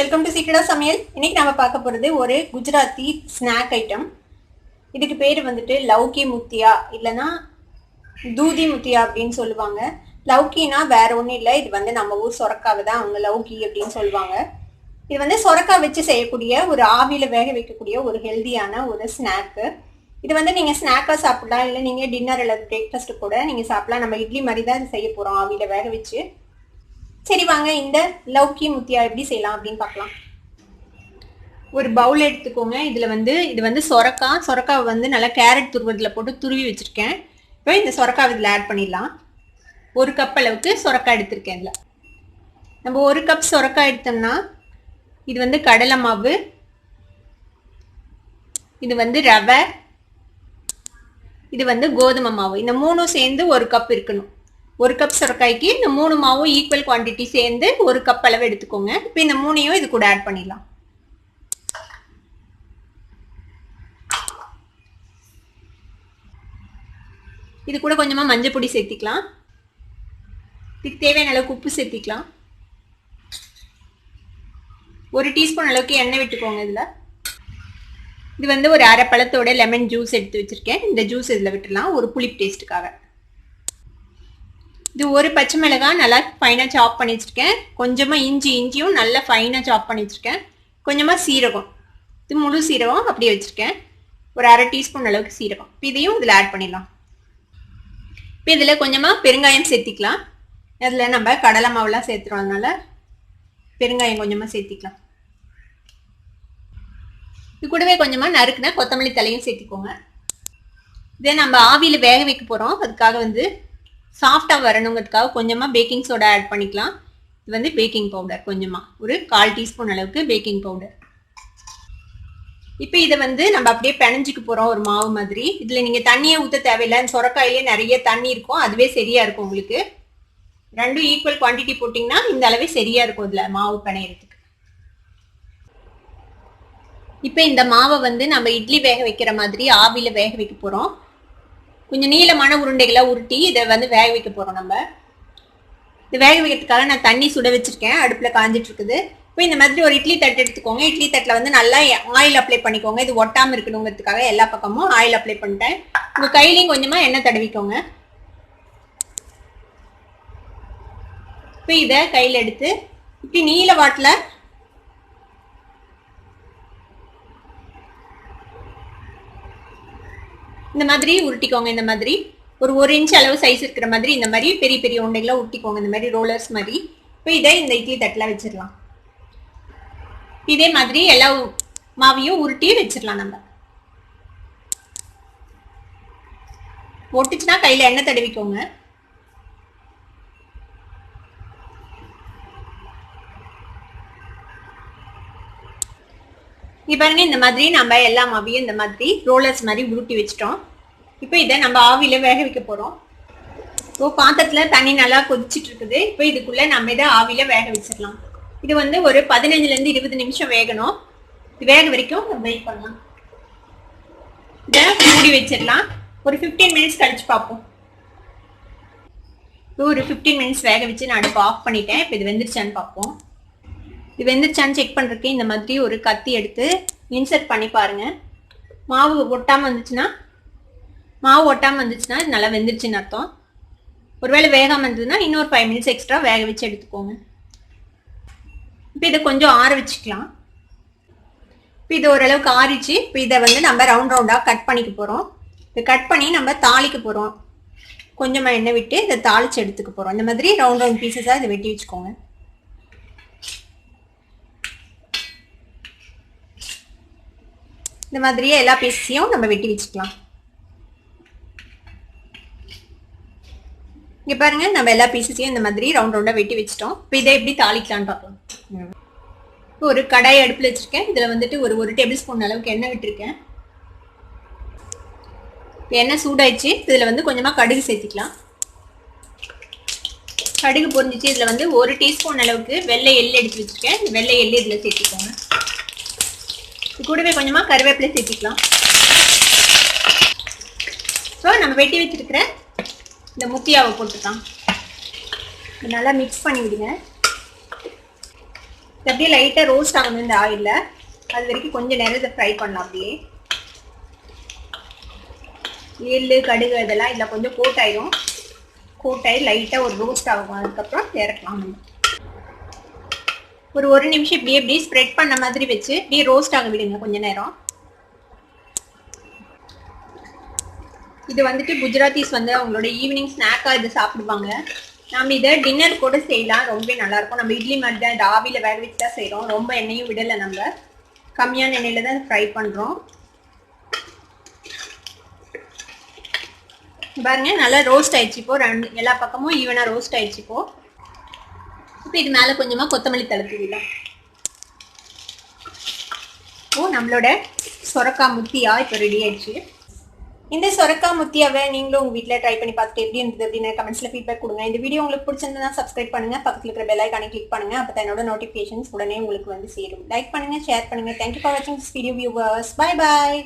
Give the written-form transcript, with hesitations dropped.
Welcome to secret of சமையல். இன்னைக்கு நம்ம பார்க்க போகிறது ஒரு குஜராத்தி ஸ்நாக் ஐட்டம். இதுக்கு பேர் வந்துட்டு லவுக்கி முத்தியா இல்லைன்னா தூதி முத்தியா அப்படின்னு சொல்லுவாங்க. லவுக்கினா வேற ஒன்றும் இல்லை, இது வந்து நம்ம ஊர் சொரக்காவை தான் அவங்க லவுக்கி அப்படின்னு சொல்லுவாங்க. இது வந்து சொரக்காய் வச்சு செய்யக்கூடிய ஒரு ஆவியில் வேக வைக்கக்கூடிய ஒரு ஹெல்தியான ஒரு ஸ்நாக்கு. இது வந்து நீங்கள் ஸ்நாக்காக சாப்பிடலாம், இல்லை நீங்கள் டின்னர் அல்லது பிரேக்ஃபாஸ்ட்டு கூட நீங்கள் சாப்பிடலாம். நம்ம இட்லி மாதிரி தான் இது செய்ய போகிறோம் ஆவியில் வேக வச்சு. சரி வாங்க இந்த லவுக்கி முத்தியா எப்படி செய்யலாம் அப்படின்னு பார்க்கலாம். ஒரு பவுல் எடுத்துக்கோங்க. இது வந்து சொரக்காவை வந்து நல்லா கேரட் துருவத்தில் போட்டு துருவி வச்சுருக்கேன். இப்போ இந்த சொரக்காவை இதில் ஆட் பண்ணிடலாம். 1 கப் அளவுக்கு சொரக்காய் எடுத்திருக்கேன். இதில் நம்ம 1 கப் சொரக்காய் எடுத்தோம்னா இது வந்து கடலை மாவு, இது வந்து ரவை, இது வந்து கோதுமை மாவு. இந்த 3 சேர்ந்து 1 கப் இருக்கணும். 1 கப் சொரக்காய்க்கு இந்த 3 மாவும் ஈக்குவல் குவான்டிட்டி சேர்ந்து 1 கப் அளவு எடுத்துக்கோங்க. இப்போ இந்த 3ஐயும் இது கூட ஆட் பண்ணிடலாம். இது கூட கொஞ்சமா மஞ்சள் பொடி சேர்த்திக்கலாம். இதுக்கு தேவையான அளவுக்கு உப்பு சேர்த்திக்கலாம். 1 டீஸ்பூன் அளவுக்கு எண்ணெய் விட்டுக்கோங்க. இது வந்து ஒரு அரை பழத்தோட லெமன் ஜூஸ் எடுத்து வச்சிருக்கேன். இந்த ஜூஸ் இதில் விட்டுடலாம் ஒரு புளிப்பு டேஸ்ட்டுக்காக. இது ஒரு பச்சை மிளகாய் நல்லா ஃபைனாக சாப் பண்ணி வச்சுருக்கேன். கொஞ்சமாக இஞ்சியும் நல்லா ஃபைனாக சாப் பண்ணி வச்சுருக்கேன். கொஞ்சமாக சீரகம், இது முழு சீரகம் அப்படியே வச்சுருக்கேன். ஒரு அரை டீஸ்பூன் அளவுக்கு சீரகம். இதையும் இதில் ஆட் பண்ணிடலாம். இப்போ இதில் கொஞ்சமாக பெருங்காயம் சேர்த்திக்கலாம். அதில் நம்ம கடலை மாவுலாம் சேர்த்துறோம், அதனால பெருங்காயம் கொஞ்சமாக சேர்த்திக்கலாம். இது கூடவே கொஞ்சமாக நறுக்குனா கொத்தமல்லி தலையும் சேர்த்திக்கோங்க. இதே நம்ம ஆவியில் வேக வைக்க போகிறோம், அதுக்காக வந்து சாஃப்டாக வரணுங்கிறதுக்காக கொஞ்சமாக பேக்கிங் சோடா ஆட் பண்ணிக்கலாம். இது வந்து பேக்கிங் பவுடர் கொஞ்சமாக ஒரு 1/4 டீஸ்பூன் அளவுக்கு பேக்கிங் பவுடர். இப்போ இதை வந்து நம்ம அப்படியே பிணைஞ்சிக்க போகிறோம் ஒரு மாவு மாதிரி. இதில் நீங்கள் தண்ணியை ஊற்ற தேவையில்லை. சொரக்காயிலே நிறைய தண்ணி இருக்கும், அதுவே சரியாக இருக்கும் உங்களுக்கு. 2 ஈக்குவல் குவான்டிட்டி போட்டிங்கன்னா இந்த அளவே சரியாக இருக்கும் இதில் மாவு பிணையிறதுக்கு. இப்போ இந்த மாவை வந்து நம்ம இட்லி வேக வைக்கிற மாதிரி ஆவியில் வேக வைக்க போகிறோம். கொஞ்சம் நீளமான உருண்டைகளை உருட்டி இதை வந்து வேக வைக்க போகிறோம். நம்ம இதை வேக வைக்கிறதுக்காக நான் தண்ணி சுட வச்சுருக்கேன், அடுப்பில் காஞ்சிட்டு இருக்குது. இப்போ இந்த மாதிரி ஒரு இட்லி தட்டு எடுத்துக்கோங்க. இட்லி தட்டில் வந்து நல்லா ஆயில் அப்ளை பண்ணிக்கோங்க. இது ஒட்டாமல் இருக்கணுங்கிறதுக்காக எல்லா பக்கமும் ஆயில் அப்ளை பண்ணிட்டேன். உங்கள் கையிலையும் கொஞ்சமாக எண்ணெய் தடவிக்கோங்க. இப்போ இதை கையில் எடுத்து இப்படி நீல வாட்டில் இந்த மாதிரி உருட்டிக்கோங்க. இந்த மாதிரி ஒரு 1 இன்ச் அளவு சைஸ் இருக்கிற மாதிரி இந்த மாதிரி பெரிய பெரிய உருண்டைகளை உருட்டிக்கோங்க, இந்த மாதிரி ரோலர்ஸ் மாதிரி. இப்போ இதை இந்த இட்லி தட்டில் வச்சிடலாம். இதே மாதிரி எல்லா மாவையும் உருட்டி வச்சிடலாம். நம்ம ஒட்டுச்சுன்னா கையில் எண்ணெய் தடவிக்கோங்க. இப்போ பாருங்க, இந்த மாதிரி நம்ம எல்லா மாவையும் இந்த மாதிரி ரோலர்ஸ் மாதிரி உருட்டி வச்சிட்டோம். இப்போ இதை நம்ம ஆவியில் வேக வைக்க போகிறோம். இப்போ பாத்திரத்தில் தண்ணி நல்லா கொதிச்சுட்டு இருக்குது. இப்போ இதுக்குள்ளே நம்ம இதை ஆவியில் வேக வச்சிடலாம். இது வந்து ஒரு 15லேருந்து 20 நிமிஷம் வேகணும். இது வேக வரைக்கும் நம்ம வெயிட் பண்ணலாம். இதை மூடி வச்சிடலாம். ஒரு 15 மினிட்ஸ் கழிச்சு பார்ப்போம். இப்போ ஒரு 15 மினிட்ஸ் வேக வச்சு நான் அடுப்பு ஆஃப் பண்ணிட்டேன். இப்போ இது வெந்துருச்சான்னு பார்ப்போம். இது வெந்துருச்சான்னு செக் பண்ணுறதுக்கு இந்த மாதிரி ஒரு கத்தி எடுத்து இன்சர்ட் பண்ணி பாருங்கள். மாவு ஒட்டாமல் வந்துச்சுன்னா இது நல்லா வெந்துருச்சுன்னு அர்த்தம். ஒருவேளை வேகாமல் இருந்ததுன்னா இன்னொரு 5 மினிட்ஸ் எக்ஸ்ட்ரா வேக வச்சு எடுத்துக்கோங்க. இப்போ இதை கொஞ்சம் ஆற வச்சுக்கலாம். இப்போ இது ஓரளவுக்கு ஆறிச்சு. இப்போ இதை வந்து நம்ம ரவுண்டாக கட் பண்ணிக்க போகிறோம். இதை கட் பண்ணி நம்ம தாளிக்க போகிறோம். கொஞ்சமாக எண்ணெய் விட்டு இதை தாளித்து எடுத்துக்க போகிறோம். இந்த மாதிரி ரவுண்ட் பீசஸாக இதை வெட்டி வச்சுக்கோங்க. இந்த மாதிரியே எல்லா பீஸையும் நம்ம வெட்டி வச்சுக்கலாம். இங்கே பாருங்க, நம்ம எல்லா பீஸஸையும் இந்த மாதிரி ரவுண்டாக வெட்டி வச்சிட்டோம். இப்போ இதை எப்படி தாளிக்கலான்னு பார்க்கலாம். இப்போ ஒரு கடாய் அடுப்பில் வச்சுருக்கேன். இதில் வந்துட்டு ஒரு டேபிள் ஸ்பூன் அளவுக்கு எண்ணெய் விட்டுருக்கேன். எண்ணெய் சூடாயிடுச்சு. இதில் வந்து கொஞ்சமாக கடுகு சேர்த்திக்கலாம். கடுகு பொரிஞ்சிச்சு. இதில் வந்து 1 டீஸ்பூன் அளவுக்கு வெள்ளை எள்ளு எடுத்து வச்சுருக்கேன். வெள்ளை எள்ளு இதில் சேர்த்திக்கோங்க. இது கூடவே கொஞ்சமாக கருவேப்பிலை சேர்த்திக்கலாம். ஸோ நம்ம வெட்டி வச்சுருக்கிற இந்த முத்தியாவை போட்டுக்கலாம். நல்லா மிக்ஸ் பண்ணி விடுங்க. அப்படியே லைட்டாக ரோஸ்ட் ஆகணும் இந்த ஆயிலில். அது வரைக்கும் கொஞ்சம் நேரம் இதை ஃப்ரை பண்ணலாம். அப்படியே எள்ளு கடுகு இதெல்லாம் இதில் கொஞ்சம் கோட்டாயிடும். கோட்டாயி லைட்டாக ஒரு ரோஸ்ட் ஆகும். அதுக்கப்புறம் இறக்கலாம். நம்ம ஒரு நிமிஷம் இப்படியே ஸ்ப்ரெட் பண்ண மாதிரி வச்சு இப்படியே ரோஸ்ட் ஆக விடுங்க கொஞ்ச நேரம். இது வந்துட்டு குஜராத்திஸ் வந்து அவங்களோட ஈவினிங் ஸ்நாக்காக இது சாப்பிடுவாங்க. நம்ம இதை டின்னர் கூட செய்யலாம். ரொம்பவே நல்லாயிருக்கும். நம்ம இட்லி மாதிரி தான், இது ஆவியில் வேக வச்சு தான் செய்கிறோம். ரொம்ப எண்ணெயும் விடலை, நம்ம கம்மியான எண்ணெயில் தான் ஃப்ரை பண்ணுறோம். பாருங்க நல்லா ரோஸ்ட் ஆயிடுச்சு. இப்போ எல்லா பக்கமும் ஈவனாக ரோஸ்ட் ஆயிடுச்சு. இப்போ இது மேலே கொஞ்சமாக கொத்தமல்லி தழை தூவிடலாம். நம்மளோட சொரக்காய் முத்தியா இப்போ ரெடி ஆயிடுச்சு. இந்த சொரக்காய் முத்தியாவை நீங்களும் உங்கள் வீட்டில் ட்ரை பண்ணி பார்த்துட்டு எப்படி இருந்தது அப்படின்னு கமெண்ட்ஸில் ஃபீட்பேக் கொடுங்க. இந்த வீடியோ உங்களுக்கு பிடிச்சிருந்தா சப்ஸ்கிரைப் பண்ணுங்கள். பக்கத்தில் இருக்கிற பெல் ஐகானை கிளிக் பண்ணுங்கள். அப்போ தான் என்னோட நோட்டிஃபிகேஷன்ஸ் உடனே உங்களுக்கு வந்து சேரும். லைக் பண்ணுங்கள், ஷேர் பண்ணுங்கள். தேங்க்யூ ஃபார் வாட்சிங் this video viewers. Bye bye.